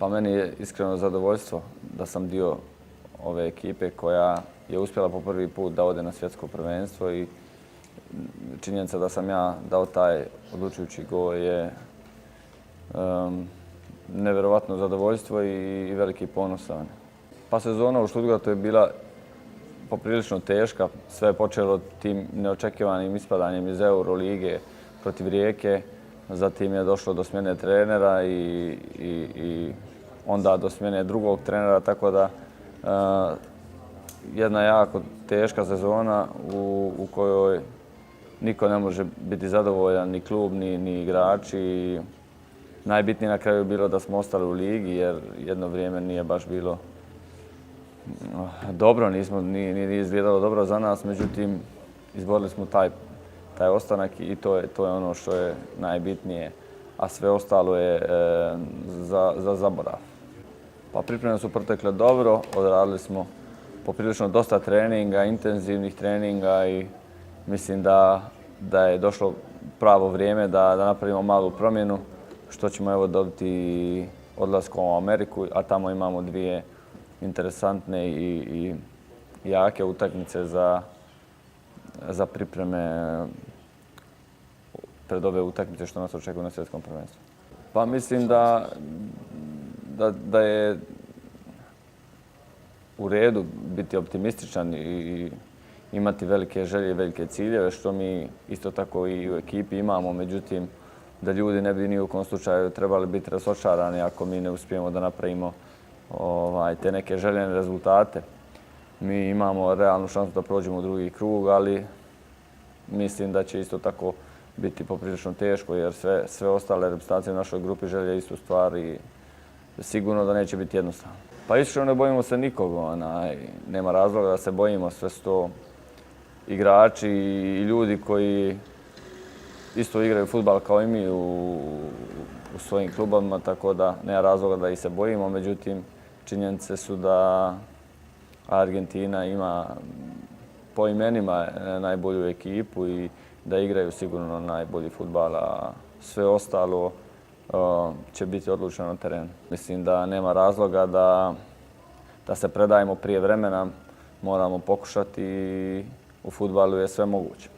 Pa meni je iskreno zadovoljstvo da sam dio ove ekipe koja je uspjela po prvi put da ode na svjetsko prvenstvo i činjenica da sam ja dao taj odlučujući gol je nevjerovatno zadovoljstvo i veliki ponos. Pa sezona u Stuttgartu je bila poprilično teška. Sve je počelo tim neočekivanim ispadanjem iz Eurolige protiv Rijeke. Zatim je došlo do smjene trenera i onda do smjene drugog trenera, tako da jedna jako teška sezona u kojoj niko ne može biti zadovoljan, ni klub, ni igrači. Najbitnije na kraju je bilo da smo ostali u ligi jer jedno vrijeme nije baš bilo dobro, nije izgledalo dobro za nas, međutim izborili smo taj ostanak i to je ono što je najbitnije, a sve ostalo je za zaborav. Pa pripreme su protekle dobro, odradili smo poprilično dosta treninga, intenzivnih treninga i mislim da je došlo pravo vrijeme da napravimo malu promjenu, što ćemo evo dobiti odlaskom u Ameriku, a tamo imamo dvije interesantne i jake utakmice za pripreme pred ove utakmice što nas očekuju na svjetskom prvenstvu. Pa mislim da je u redu biti optimističan i imati velike želje i velike ciljeve, što mi isto tako i u ekipi imamo. Međutim, da ljudi ne bi ni u kom slučaju trebali biti razočarani ako mi ne uspijemo da napravimo te neke željene rezultate. Mi imamo realnu šansu da prođemo u drugi krug, ali mislim da će isto tako biti poprilično teško jer sve ostale reprezentacije u našoj grupi žele istu stvar i sigurno da neće biti jednostavno. Pa iskreno ne bojimo se nikog, nema razloga da se bojimo, sve su to igrači i ljudi koji isto igraju fudbal kao i mi u svojim klubovima, tako da nema razloga da ih se bojimo. Međutim, činjenice su da Argentina ima po imenima najbolju ekipu i da igraju sigurno najbolji fudbal, a sve ostalo će biti odlučeno na terenu. Mislim da nema razloga da se predajemo prije vremena, moramo pokušati i u fudbalu je sve moguće.